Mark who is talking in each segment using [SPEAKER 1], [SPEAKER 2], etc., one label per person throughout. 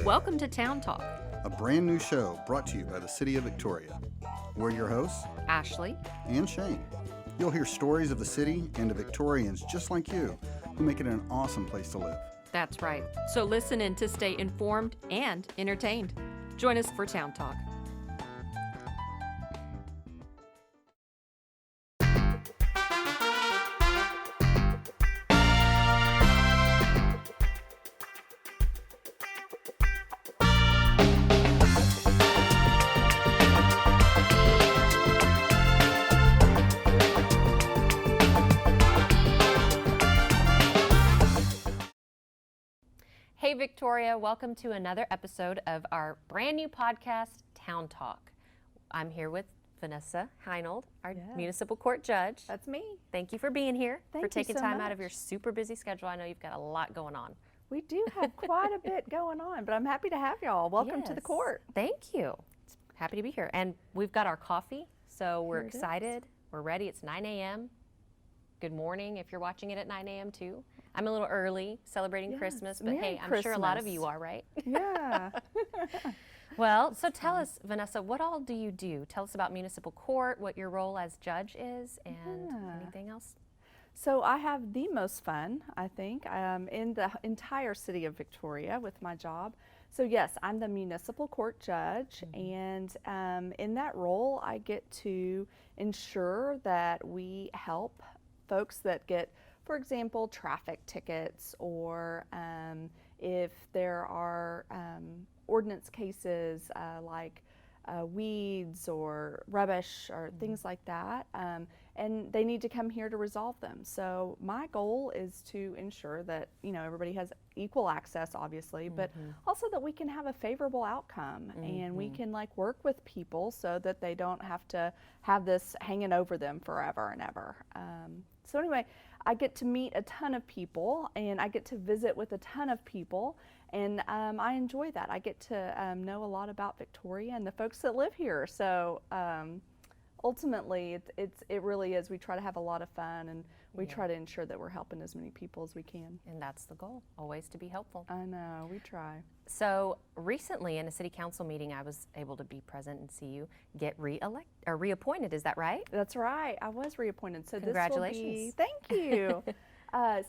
[SPEAKER 1] Welcome to Town Talk.
[SPEAKER 2] A brand new show brought to you by the City of Victoria. We're your hosts,
[SPEAKER 1] Ashley
[SPEAKER 2] and Shane. You'll hear stories of the city and of Victorians just like you who make it an awesome place to live.
[SPEAKER 1] That's right. So listen in to stay informed and entertained. Join us for Town Talk. Hey Victoria, welcome to another episode of our brand new podcast, Town Talk. I'm here with Vanessa Heinold, our Municipal Court Judge.
[SPEAKER 3] That's me.
[SPEAKER 1] Thank you for being here, for taking
[SPEAKER 3] so
[SPEAKER 1] time
[SPEAKER 3] much.
[SPEAKER 1] out of your super busy schedule. I know you've got a lot going on.
[SPEAKER 3] We do have quite a bit going on, but I'm happy to have y'all. Welcome to the
[SPEAKER 1] Yes.
[SPEAKER 3] court.
[SPEAKER 1] Thank you. Happy to be here. And we've got our coffee, so we're
[SPEAKER 3] Here it is.
[SPEAKER 1] excited. We're ready. It's 9 a.m. Good morning if you're watching it at 9 a.m. too. I'm a little early celebrating
[SPEAKER 3] Yes,
[SPEAKER 1] Christmas, but
[SPEAKER 3] Merry
[SPEAKER 1] hey, I'm sure a lot of
[SPEAKER 3] Christmas.
[SPEAKER 1] you are, right?
[SPEAKER 3] Yeah.
[SPEAKER 1] Well, so tell us, Vanessa, what all do you do? Tell us about Municipal Court, what your role as judge is, and
[SPEAKER 3] Yeah.
[SPEAKER 1] anything else.
[SPEAKER 3] So I have the most fun, I think, in the entire city of Victoria with my job. So yes, I'm the municipal court judge, and in that role, I get to ensure that we help folks that get, for example, traffic tickets, or if there are ordinance cases like weeds or rubbish or things like that, and they need to come here to resolve them. So my goal is to ensure that, you know, everybody has equal access, obviously, but also that we can have a favorable outcome, and we can like work with people so that they don't have to have this hanging over them forever and ever. So anyway, I get to meet a ton of people, and I get to visit with a ton of people, and I enjoy that. I get to know a lot about Victoria and the folks that live here. So ultimately, it really is. We try to have a lot of fun, and we try to ensure that we're helping as many people as we can.
[SPEAKER 1] And that's the goal, always to be helpful.
[SPEAKER 3] I know, we try.
[SPEAKER 1] So recently in a city council meeting, I was able to be present and see you get reappointed. Is that right?
[SPEAKER 3] That's right. I was reappointed. So
[SPEAKER 1] Congratulations.
[SPEAKER 3] This will be, thank you.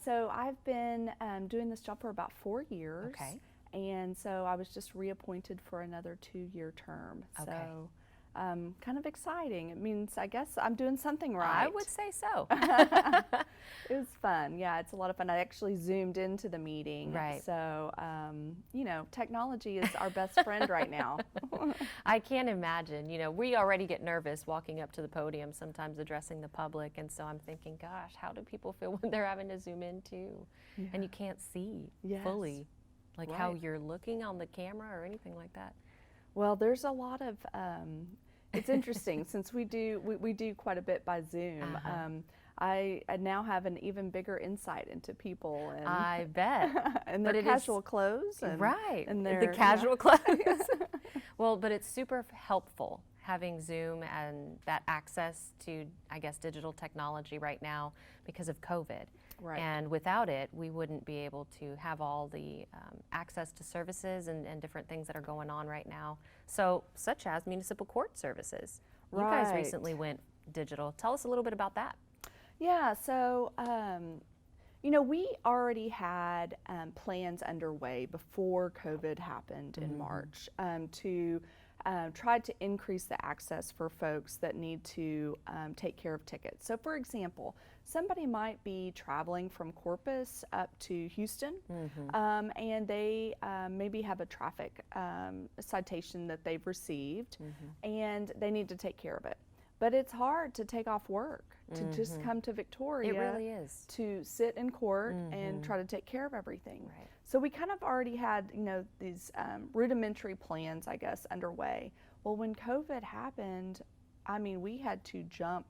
[SPEAKER 3] So I've been doing this job for about 4 years.
[SPEAKER 1] Okay.
[SPEAKER 3] And so I was just reappointed for another 2-year term.
[SPEAKER 1] Okay.
[SPEAKER 3] So kind of exciting. It means, I guess, I'm doing something right.
[SPEAKER 1] I would say so.
[SPEAKER 3] It was fun. Yeah, it's a lot of fun. I actually zoomed into the meeting.
[SPEAKER 1] Right.
[SPEAKER 3] So, you know, technology is our best friend right now.
[SPEAKER 1] I can't imagine. You know, we already get nervous walking up to the podium, sometimes addressing the public, and so I'm thinking, gosh, how do people feel when they're having to zoom in too?
[SPEAKER 3] Yeah.
[SPEAKER 1] And you can't see
[SPEAKER 3] Yes.
[SPEAKER 1] fully, like how
[SPEAKER 3] Right.
[SPEAKER 1] you're looking on the camera or anything like that.
[SPEAKER 3] Well, there's a lot of, it's interesting since we do quite a bit by Zoom. I now have an even bigger insight into people, and
[SPEAKER 1] I bet.
[SPEAKER 3] and
[SPEAKER 1] But
[SPEAKER 3] their
[SPEAKER 1] it is-
[SPEAKER 3] casual clothes, and,
[SPEAKER 1] Right,
[SPEAKER 3] and
[SPEAKER 1] the
[SPEAKER 3] their
[SPEAKER 1] casual clothes. Well, but it's super helpful having Zoom and that access to, I guess, digital technology right now because of COVID.
[SPEAKER 3] Right.
[SPEAKER 1] And without it, we wouldn't be able to have all the access to services and different things that are going on right now. So, such as municipal court services. You guys
[SPEAKER 3] Right.
[SPEAKER 1] recently went digital. Tell us a little bit about that.
[SPEAKER 3] Yeah, so you know, we already had plans underway before COVID happened in March to try to increase the access for folks that need to take care of tickets. So, for example, somebody might be traveling from Corpus up to Houston, and they maybe have a traffic citation that they've received, and they need to take care of it. But it's hard to take off work to just come to Victoria.
[SPEAKER 1] It really is.
[SPEAKER 3] To sit in court and try to take care of everything.
[SPEAKER 1] Right.
[SPEAKER 3] So we kind of already had, you know, these rudimentary plans, I guess, underway. Well, when COVID happened, I mean, we had to jump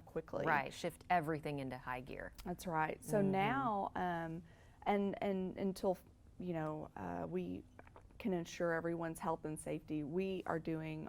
[SPEAKER 3] quickly.
[SPEAKER 1] Right, shift everything into high gear.
[SPEAKER 3] That's right. So now, and until, you know, we can ensure everyone's health and safety. We are doing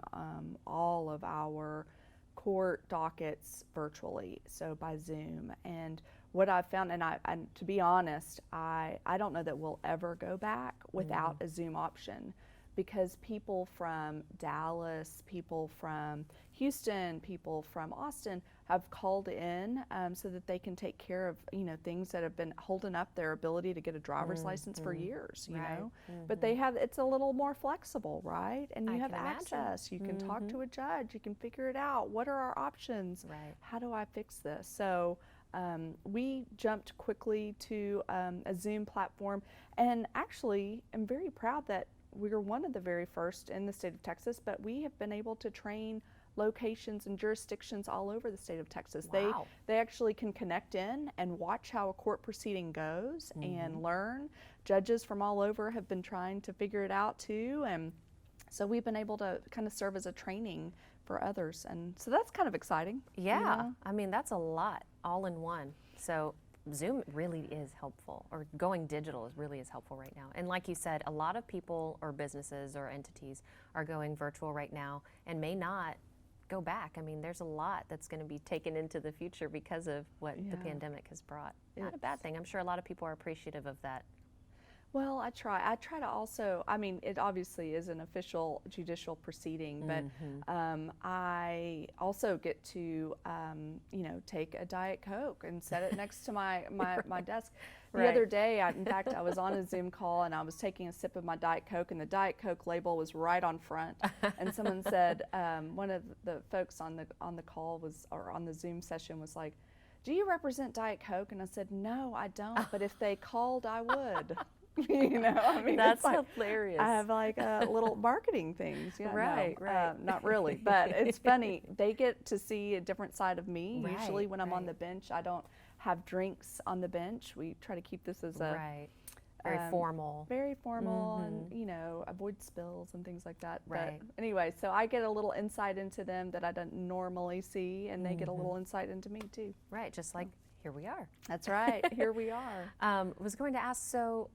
[SPEAKER 3] all of our court dockets virtually, so by Zoom. And what I've found, and to be honest, I don't know that we'll ever go back without a Zoom option, because people from Dallas, people from Houston, people from Austin have called in so that they can take care of, things that have been holding up their ability to get a driver's license for years, you know. But it's a little more flexible, right? And you have access. You can talk to a judge. You can figure it out. What are our options?
[SPEAKER 1] Right.
[SPEAKER 3] How do I fix this? So we jumped quickly to a Zoom platform, and actually I'm very proud that we were one of the very first in the state of Texas, but we have been able to train locations and jurisdictions all over the state of Texas.
[SPEAKER 1] Wow.
[SPEAKER 3] They actually can connect in and watch how a court proceeding goes and learn. Judges from all over have been trying to figure it out too, and so we've been able to kind of serve as a training for others, and so that's kind of exciting.
[SPEAKER 1] Yeah, I mean, that's a lot all in one. So Zoom really is helpful, or going digital really is helpful right now. And like you said, a lot of people or businesses or entities are going virtual right now and may not go back. I mean, there's a lot that's going to be taken into the future because of what the pandemic has brought. Not a bad thing. I'm sure a lot of people are appreciative of that.
[SPEAKER 3] Well, I try to also, I mean, it obviously is an official judicial proceeding, but I also get to, take a Diet Coke and set it next to my desk. The other day, in fact, I was on a Zoom call and I was taking a sip of my Diet Coke, and the Diet Coke label was right on front. And someone said, one of the folks on the call or on the Zoom session was like, "Do you represent Diet Coke?" And I said, "No, I don't, but if they called, I would." I mean,
[SPEAKER 1] that's
[SPEAKER 3] like,
[SPEAKER 1] hilarious.
[SPEAKER 3] I have like little marketing things. Yeah,
[SPEAKER 1] right.
[SPEAKER 3] Not really, but it's funny. They get to see a different side of me.
[SPEAKER 1] Right,
[SPEAKER 3] Usually when I'm on the bench, I don't have drinks on the bench. We try to keep this as a
[SPEAKER 1] very formal.
[SPEAKER 3] Very formal, and avoid spills and things like that.
[SPEAKER 1] Right.
[SPEAKER 3] But anyway, so I get a little insight into them that I don't normally see, and they get a little insight into me too.
[SPEAKER 1] Right, just like here we are.
[SPEAKER 3] That's right. Here we are.
[SPEAKER 1] Was going to ask, so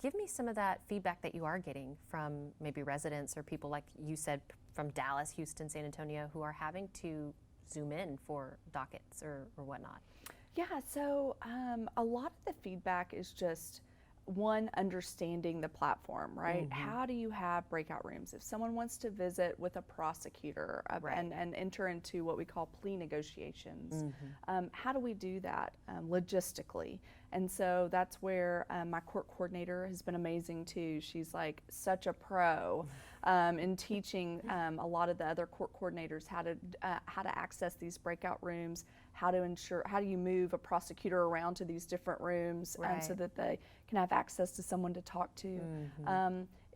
[SPEAKER 1] give me some of that feedback that you are getting from maybe residents or people, like you said, from Dallas, Houston, San Antonio, who are having to Zoom in for dockets or whatnot.
[SPEAKER 3] Yeah, so a lot of the feedback is just, one, understanding the platform, right? How do you have breakout rooms? If someone wants to visit with a prosecutor and enter into what we call plea negotiations, how do we do that logistically? And so that's where my court coordinator has been amazing too. She's like such a pro in teaching a lot of the other court coordinators how to access these breakout rooms, how do you move a prosecutor around to these different rooms so that they can have access to someone to talk to.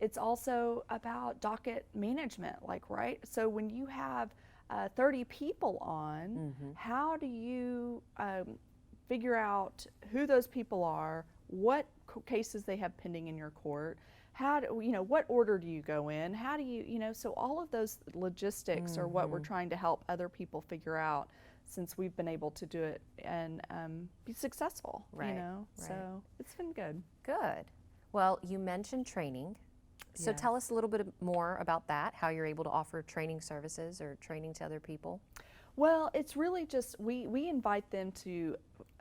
[SPEAKER 3] It's also about docket management, so when you have 30 people on, how do you figure out who those people are, what cases they have pending in your court, what order do you go in, how do you, so all of those logistics are what we're trying to help other people figure out, since we've been able to do it and be successful, so it's been good.
[SPEAKER 1] Good. Well, you mentioned training. So tell us a little bit more about that, how you're able to offer training services or training to other people.
[SPEAKER 3] Well, it's really just, we invite them to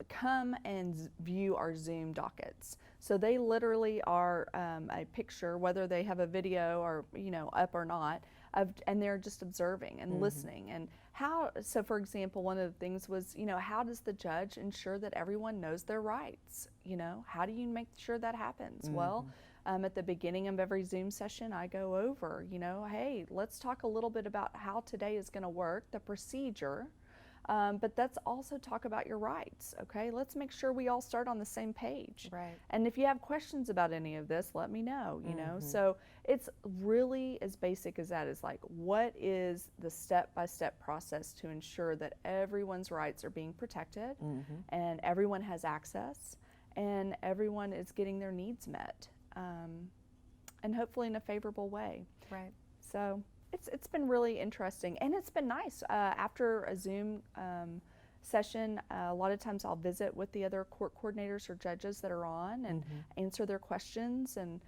[SPEAKER 3] come and view our Zoom dockets. So they literally are a picture, whether they have a video or, up or not, and they're just observing and listening. And so for example, one of the things was, how does the judge ensure that everyone knows their rights? How do you make sure that happens? Well, at the beginning of every Zoom session, I go over, hey, let's talk a little bit about how today is going to work, the procedure, but let's also talk about your rights, okay? Let's make sure we all start on the same page.
[SPEAKER 1] Right.
[SPEAKER 3] And if you have questions about any of this, let me know, So it's really as basic as that, is like, what is the step-by-step process to ensure that everyone's rights are being protected and everyone has access and everyone is getting their needs met. And hopefully in a favorable way.
[SPEAKER 1] Right.
[SPEAKER 3] So it's been really interesting, and it's been nice. After a Zoom session, a lot of times I'll visit with the other court coordinators or judges that are on and answer their questions, and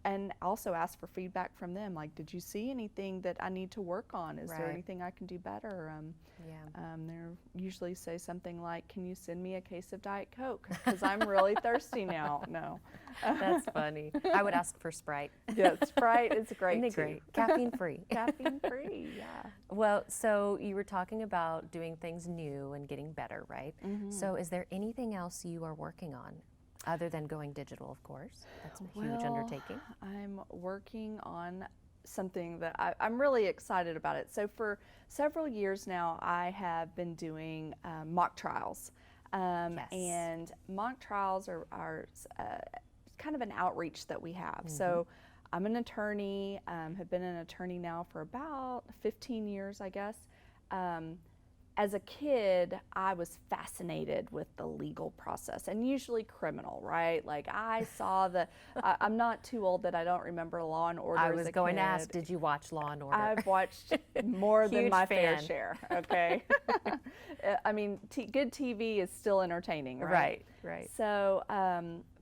[SPEAKER 3] and also ask for feedback from them. Like, did you see anything that I need to work on? Is there
[SPEAKER 1] Right.
[SPEAKER 3] anything I can do better? They usually say something like, can you send me a case of Diet Coke? Because I'm really thirsty now. No.
[SPEAKER 1] That's funny. I would ask for Sprite.
[SPEAKER 3] Yeah, Sprite is great
[SPEAKER 1] Isn't it
[SPEAKER 3] too.
[SPEAKER 1] great? Caffeine free.
[SPEAKER 3] Caffeine free, yeah.
[SPEAKER 1] Well, so you were talking about doing things new and getting better, right? So is there anything else you are working on other than going digital, of course? That's a huge undertaking.
[SPEAKER 3] I'm working on something that I'm really excited about it. So for several years now, I have been doing mock trials.
[SPEAKER 1] Yes.
[SPEAKER 3] And mock trials are kind of an outreach that we have. So I'm an attorney, have been an attorney now for about 15 years, I guess. As a kid, I was fascinated with the legal process, and usually criminal, right? Like I saw I'm not too old that I don't remember Law and Order.
[SPEAKER 1] I
[SPEAKER 3] as
[SPEAKER 1] was
[SPEAKER 3] a
[SPEAKER 1] going to
[SPEAKER 3] kid.
[SPEAKER 1] ask, did you watch Law and Order?
[SPEAKER 3] I've watched more than
[SPEAKER 1] Huge
[SPEAKER 3] my fair
[SPEAKER 1] fan.
[SPEAKER 3] share, okay? I mean, good TV is still entertaining, right?
[SPEAKER 1] Right.
[SPEAKER 3] So,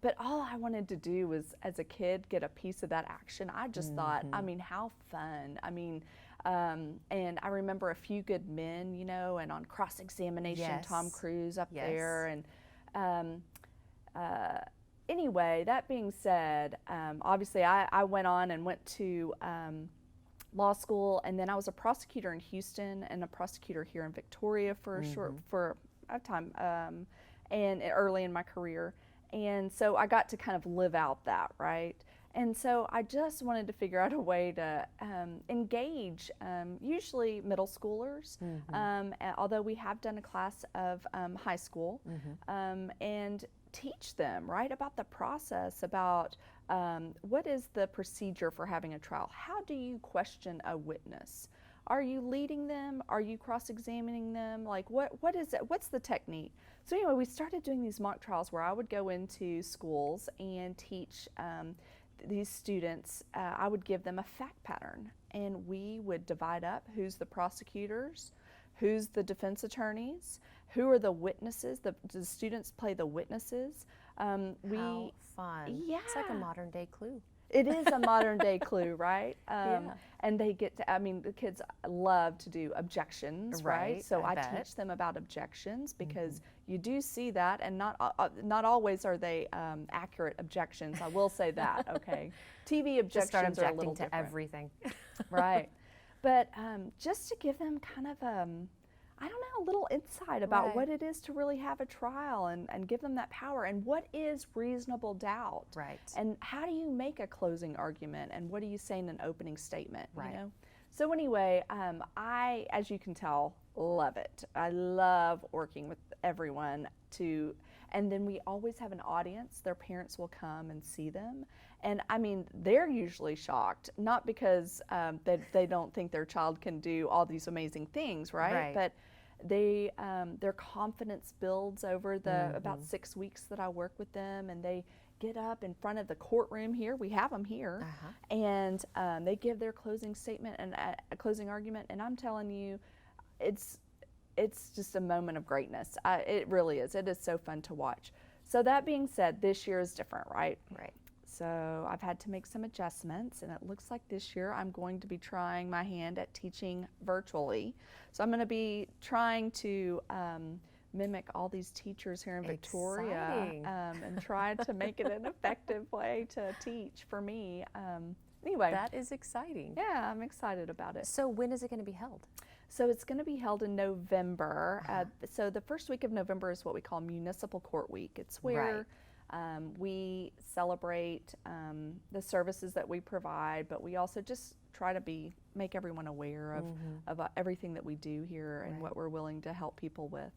[SPEAKER 3] but all I wanted to do was, as a kid, get a piece of that action. I just thought, I mean, how fun. I mean, and I remember A Few Good Men, and on cross-examination,
[SPEAKER 1] Yes.
[SPEAKER 3] Tom Cruise up
[SPEAKER 1] Yes.
[SPEAKER 3] there. And anyway, that being said, obviously I went on and went to law school, and then I was a prosecutor in Houston and a prosecutor here in Victoria for a time, and early in my career. And so I got to kind of live out that, right? And so I just wanted to figure out a way to engage usually middle schoolers, although we have done a class of high school, and teach them, right, about the process, about what is the procedure for having a trial? How do you question a witness? Are you leading them? Are you cross-examining them? Like, what is it? What's the technique? So anyway, we started doing these mock trials where I would go into schools and teach these students. I would give them a fact pattern, and we would divide up who's the prosecutors, who's the defense attorneys, who are the witnesses. The students play the witnesses.
[SPEAKER 1] How fun.
[SPEAKER 3] Yeah.
[SPEAKER 1] It's like a modern day Clue.
[SPEAKER 3] It is a modern day Clue, right?
[SPEAKER 1] Yeah.
[SPEAKER 3] And they get to, the kids love to do objections, right? So
[SPEAKER 1] I
[SPEAKER 3] I
[SPEAKER 1] bet.
[SPEAKER 3] teach them about objections, because you do see that, and not always are they accurate objections. I will say that, okay? TV
[SPEAKER 1] Just start
[SPEAKER 3] objections are a
[SPEAKER 1] objecting
[SPEAKER 3] little
[SPEAKER 1] to
[SPEAKER 3] different.
[SPEAKER 1] everything.
[SPEAKER 3] Right. But just to give them kind of a little insight about
[SPEAKER 1] Right.
[SPEAKER 3] what it is to really have a trial, and give them that power, and what is reasonable doubt.
[SPEAKER 1] Right.
[SPEAKER 3] And how do you make a closing argument, and what do you say in an opening statement,
[SPEAKER 1] Right.
[SPEAKER 3] So anyway, I, as you can tell, love it. I love working with everyone and then we always have an audience. Their parents will come and see them. And I mean, they're usually shocked, not because they don't think their child can do all these amazing things, right? But their confidence builds over the about 6 weeks that I work with them, and they get up in front of the courtroom here. We have them here, and they give their closing statement and a closing argument. And I'm telling you, it's just a moment of greatness. It really is. It is so fun to watch. So that being said, this year is different, right?
[SPEAKER 1] Right.
[SPEAKER 3] So I've had to make some adjustments, and it looks like this year I'm going to be trying my hand at teaching virtually. So I'm going to be trying to mimic all these teachers here in Victoria,
[SPEAKER 1] Exciting.
[SPEAKER 3] and try to make it an effective way to teach for me. Anyway,
[SPEAKER 1] That is exciting.
[SPEAKER 3] yeah, I'm excited about it.
[SPEAKER 1] So when is it going to be held?
[SPEAKER 3] So it's going to be held in November. So the first week of November is what we call Municipal Court Week. It's where we celebrate the services that we provide, but we also just try to make everyone aware of everything that we do here and what we're willing to help people with.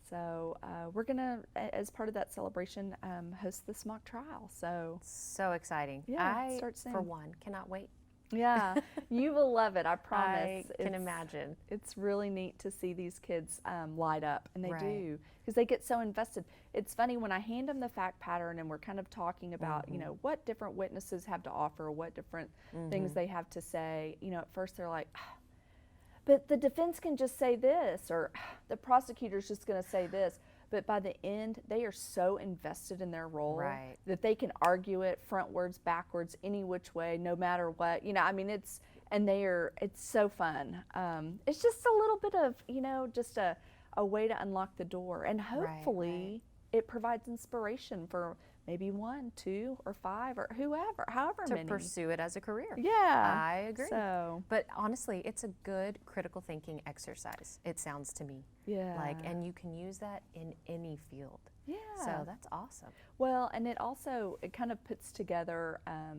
[SPEAKER 3] So we're going to, as part of that celebration, host this mock trial.
[SPEAKER 1] So exciting.
[SPEAKER 3] Yeah,
[SPEAKER 1] I,
[SPEAKER 3] start soon.
[SPEAKER 1] for one, cannot wait.
[SPEAKER 3] Yeah, you will love it, I promise.
[SPEAKER 1] I can imagine.
[SPEAKER 3] It's really neat to see these kids light up, and they
[SPEAKER 1] Right.
[SPEAKER 3] do, because they get so invested. It's funny, when I hand them the fact pattern and we're kind of talking about, what different witnesses have to offer, what different things they have to say, at first they're like, but the defense can just say this, or the prosecutor's just going to say this. but by the end, they are so invested in their role
[SPEAKER 1] Right.
[SPEAKER 3] that they can argue it frontwards, backwards, any which way, no matter what. I mean, it's so fun. It's just a little bit of, just a way to unlock the door. And hopefully it provides inspiration for maybe 1, 2, or 5, or however
[SPEAKER 1] To
[SPEAKER 3] many.
[SPEAKER 1] pursue it as a career.
[SPEAKER 3] Yeah.
[SPEAKER 1] I agree.
[SPEAKER 3] So,
[SPEAKER 1] But honestly, it's a good critical thinking exercise, it sounds to me.
[SPEAKER 3] yeah.
[SPEAKER 1] And you can use that in any field.
[SPEAKER 3] Yeah.
[SPEAKER 1] So that's awesome.
[SPEAKER 3] Well, and it kind of puts together, I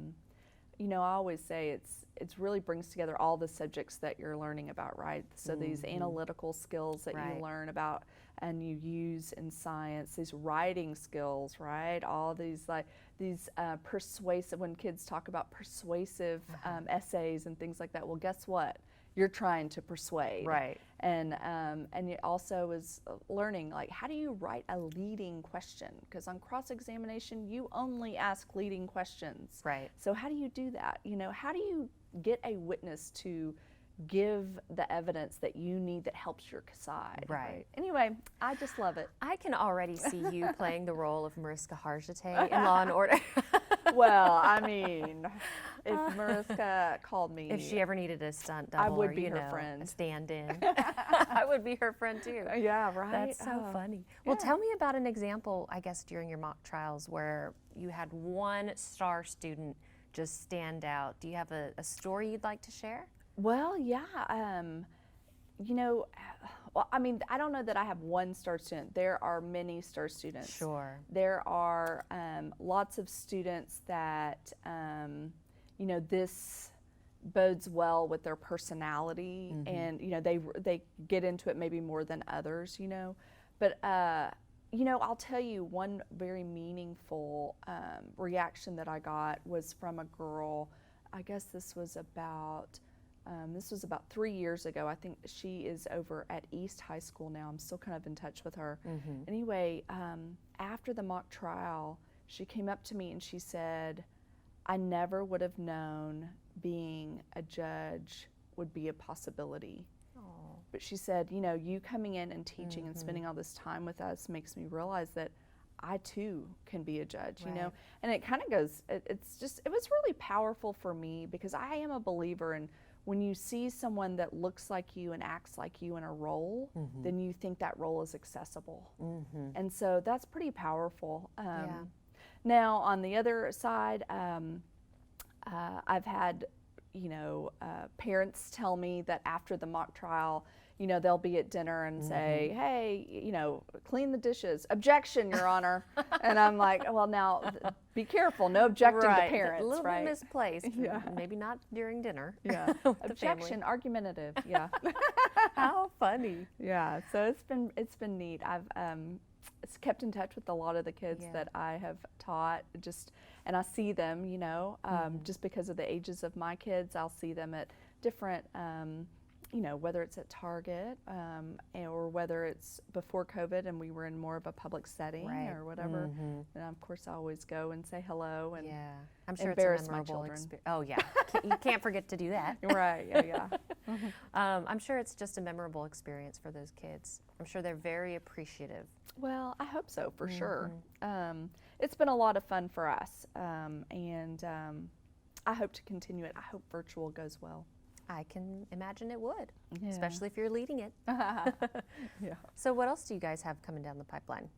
[SPEAKER 3] always say it's really brings together all the subjects that you're learning about, right? So these analytical skills that you learn about and you use in science, these writing skills, right? All these persuasive, when kids talk about persuasive essays and things like that, well, guess what? You're trying to persuade.
[SPEAKER 1] Right.
[SPEAKER 3] And it also is learning, like, how do you write a leading question? Because on cross-examination, you only ask leading questions.
[SPEAKER 1] Right.
[SPEAKER 3] So how do you do that? How do you get a witness to give the evidence that you need that helps your side?
[SPEAKER 1] Right.
[SPEAKER 3] Anyway, I just love it.
[SPEAKER 1] I can already see you playing the role of Mariska Hargitay in Law and Order.
[SPEAKER 3] Well, I mean, if Mariska called me,
[SPEAKER 1] If she ever needed a stunt
[SPEAKER 3] I
[SPEAKER 1] double
[SPEAKER 3] would
[SPEAKER 1] or,
[SPEAKER 3] be her
[SPEAKER 1] a
[SPEAKER 3] friend.
[SPEAKER 1] stand-in, I would be her friend too.
[SPEAKER 3] Yeah, right.
[SPEAKER 1] That's so funny. Well, tell me about an example, I guess, during your mock trials where you had one star student just stand out. Do you have a story you'd like to share?
[SPEAKER 3] Well, yeah. Well, I mean, I don't know that I have one star student. There are many star students.
[SPEAKER 1] Sure.
[SPEAKER 3] There are lots of students that, this bodes well with their personality, and they get into it maybe more than others. But I'll tell you one very meaningful reaction that I got was from a girl. I guess this was about 3 years ago. I think she is over at East High School now. I'm still kind of in touch with her. Anyway, after the mock trial, she came up to me and she said, I never would have known being a judge would be a possibility.
[SPEAKER 1] Oh.
[SPEAKER 3] But she said, you coming in and teaching and spending all this time with us makes me realize that I too can be a judge, and it kind of goes, it was really powerful for me because I am a believer in when you see someone that looks like you and acts like you in a role, then you think that role is accessible. And so that's pretty powerful. Now, on the other side, I've had, parents tell me that after the mock trial, they'll be at dinner and say, hey, clean the dishes. Objection, Your Honor. And I'm like, well, now, be careful. No objecting to parents,
[SPEAKER 1] a little
[SPEAKER 3] right?
[SPEAKER 1] bit misplaced. Maybe not during dinner.
[SPEAKER 3] Yeah.
[SPEAKER 1] with the
[SPEAKER 3] Objection,
[SPEAKER 1] family.
[SPEAKER 3] argumentative. Yeah.
[SPEAKER 1] How funny.
[SPEAKER 3] Yeah. So it's been neat. I've kept in touch with a lot of the kids that I have taught, and I see them, just because of the ages of my kids, I'll see them at different, whether it's at Target or whether it's before COVID and we were in more of a public setting or whatever. And of course, I always go and say hello and
[SPEAKER 1] I'm sure
[SPEAKER 3] embarrass
[SPEAKER 1] it's a
[SPEAKER 3] my
[SPEAKER 1] memorable
[SPEAKER 3] children.
[SPEAKER 1] experience. Oh yeah, you can't forget to do that.
[SPEAKER 3] Right. Yeah.
[SPEAKER 1] I'm sure it's just a memorable experience for those kids. I'm sure they're very appreciative.
[SPEAKER 3] Well, I hope so, for sure. It's been a lot of fun for us, and I hope to continue it. I hope virtual goes well.
[SPEAKER 1] I can imagine it would,
[SPEAKER 3] Yeah.
[SPEAKER 1] especially if you're leading it.
[SPEAKER 3] Yeah.
[SPEAKER 1] So what else do you guys have coming down the pipeline?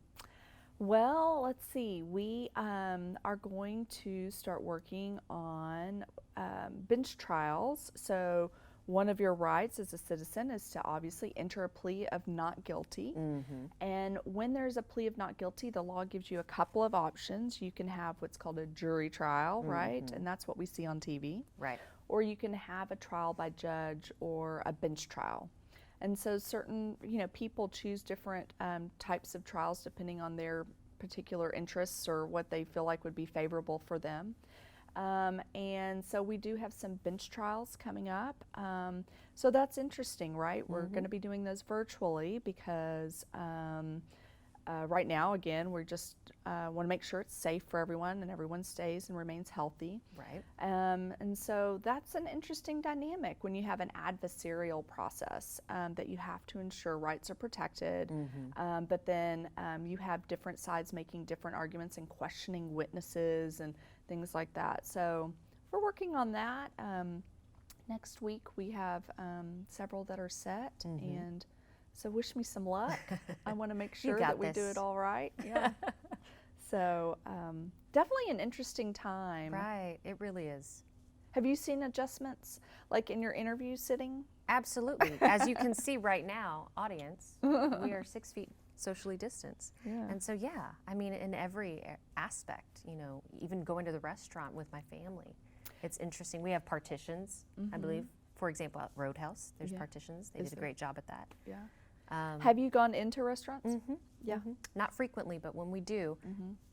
[SPEAKER 3] Well, let's see. We are going to start working on bench trials. So one of your rights as a citizen is to obviously enter a plea of not guilty. And when there's a plea of not guilty, the law gives you a couple of options. You can have what's called a jury trial, right? And that's what we see on TV.
[SPEAKER 1] Right.
[SPEAKER 3] Or you can have a trial by judge or a bench trial. And so certain, people choose different types of trials depending on their particular interests or what they feel like would be favorable for them. And so we do have some bench trials coming up. So that's interesting, right? We're going to be doing those virtually because right now, again, we just want to make sure it's safe for everyone and everyone stays and remains healthy.
[SPEAKER 1] Right.
[SPEAKER 3] And so that's an interesting dynamic when you have an adversarial process that you have to ensure rights are protected, but then you have different sides making different arguments and questioning witnesses and things like that. So we're working on that. Next week we have several that are set, and so wish me some luck. I want to make sure that we do it all right. Yeah. So definitely an interesting time.
[SPEAKER 1] Right, it really is.
[SPEAKER 3] Have you seen adjustments like in your interview sitting?
[SPEAKER 1] Absolutely. As you can see right now, audience, we are 6 feet socially distanced.
[SPEAKER 3] Yeah.
[SPEAKER 1] And so, yeah, I mean, in every aspect, you know, even going to the restaurant with my family, it's interesting. We have partitions, I believe. For example, at Roadhouse, there's partitions. They did a great job at that.
[SPEAKER 3] Yeah. Have you gone into restaurants? Yeah.
[SPEAKER 1] Not frequently, but when we do,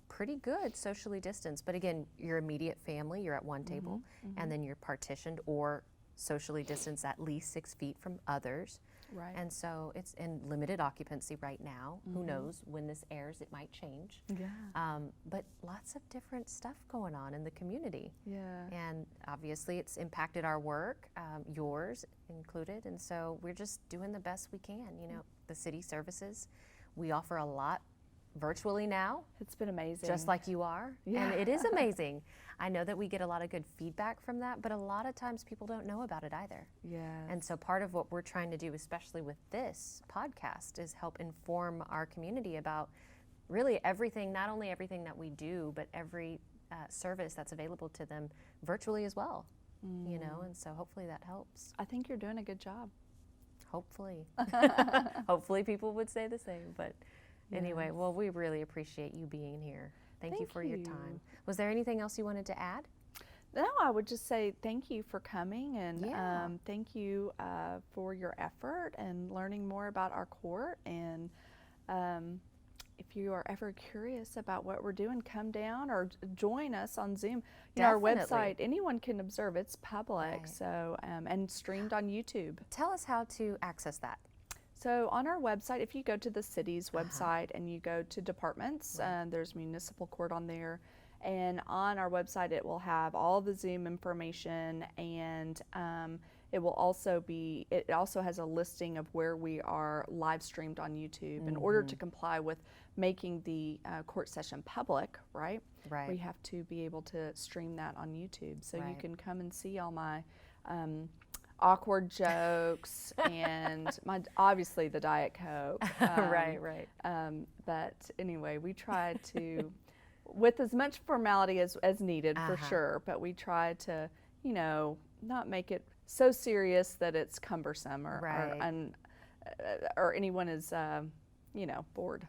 [SPEAKER 1] pretty good socially distanced. But again, your immediate family, you're at one table, and then you're partitioned or socially distanced at least 6 feet from others.
[SPEAKER 3] Right.
[SPEAKER 1] And so it's in limited occupancy right now. Who knows when this airs, it might change.
[SPEAKER 3] Yeah.
[SPEAKER 1] But lots of different stuff going on in the community.
[SPEAKER 3] Yeah.
[SPEAKER 1] And obviously it's impacted our work, yours included. And so we're just doing the best we can. You know, the city services, we offer a lot virtually now.
[SPEAKER 3] It's been amazing.
[SPEAKER 1] Just like you are.
[SPEAKER 3] Yeah.
[SPEAKER 1] And it is amazing. I know that we get a lot of good feedback from that, but a lot of times people don't know about it either.
[SPEAKER 3] Yeah.
[SPEAKER 1] And so part of what we're trying to do, especially with this podcast, is help inform our community about really everything, not only everything that we do, but every service that's available to them virtually as well. You know, and so hopefully that helps.
[SPEAKER 3] I think you're doing a good job.
[SPEAKER 1] Hopefully. Hopefully people would say the same. But anyway, well, we really appreciate you being here. Thank you for your time. Was there anything else you wanted to add?
[SPEAKER 3] No, I would just say thank you for coming, and
[SPEAKER 1] Yeah.
[SPEAKER 3] thank you for your effort and learning more about our court. And if you are ever curious about what we're doing, come down or join us on Zoom. You know, our
[SPEAKER 1] Definitely.
[SPEAKER 3] website, anyone can observe. It's public,
[SPEAKER 1] Right.
[SPEAKER 3] so and streamed on YouTube.
[SPEAKER 1] Tell us how to access that.
[SPEAKER 3] So on our website, if you go to the city's website and you go to departments, there's Municipal Court on there. And on our website, it will have all the Zoom information, and it also has a listing of where we are live streamed on YouTube. In order to comply with making the court session public, right?
[SPEAKER 1] Right.
[SPEAKER 3] We have to be able to stream that on YouTube. So you
[SPEAKER 1] Right.
[SPEAKER 3] can come and see all my awkward jokes and obviously the Diet Coke.
[SPEAKER 1] Right.
[SPEAKER 3] But anyway, we try to, with as much formality as needed for sure, but we try to, you know, not make it so serious that it's cumbersome or anyone is, you know, bored.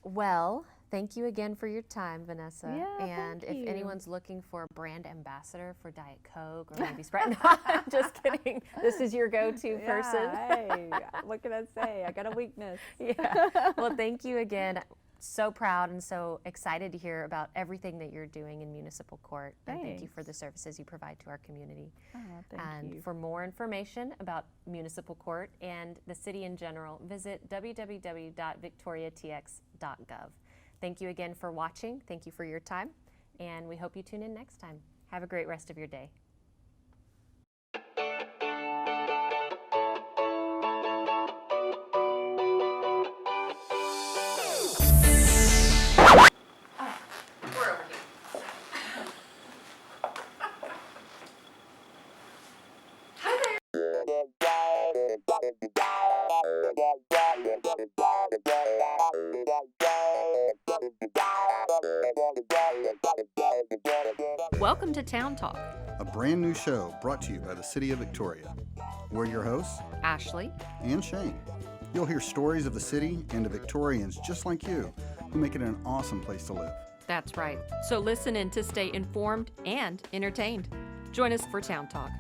[SPEAKER 1] Well, thank you again for your time, Vanessa.
[SPEAKER 3] Yeah,
[SPEAKER 1] and
[SPEAKER 3] thank
[SPEAKER 1] if
[SPEAKER 3] you.
[SPEAKER 1] anyone's looking for a brand ambassador for Diet Coke or maybe Sprite, no, I'm just kidding. This is your go-to person.
[SPEAKER 3] Hey, what can I say? I got a weakness.
[SPEAKER 1] Yeah. Well, thank you again. So proud and so excited to hear about everything that you're doing in municipal court. And thank you for the services you provide to our community.
[SPEAKER 3] Oh, thank
[SPEAKER 1] And
[SPEAKER 3] you.
[SPEAKER 1] for more information about municipal court and the city in general, visit www.victoriatx.gov. Thank you again for watching. Thank you for your time. And we hope you tune in next time. Have a great rest of your day.
[SPEAKER 4] Welcome to Town Talk.
[SPEAKER 2] A brand new show brought to you by the City of Victoria. We're your hosts,
[SPEAKER 4] Ashley.
[SPEAKER 2] and Shane. You'll hear stories of the city and of Victorians just like you who make it an awesome place to live.
[SPEAKER 4] That's right. So listen in to stay informed and entertained. Join us for Town Talk.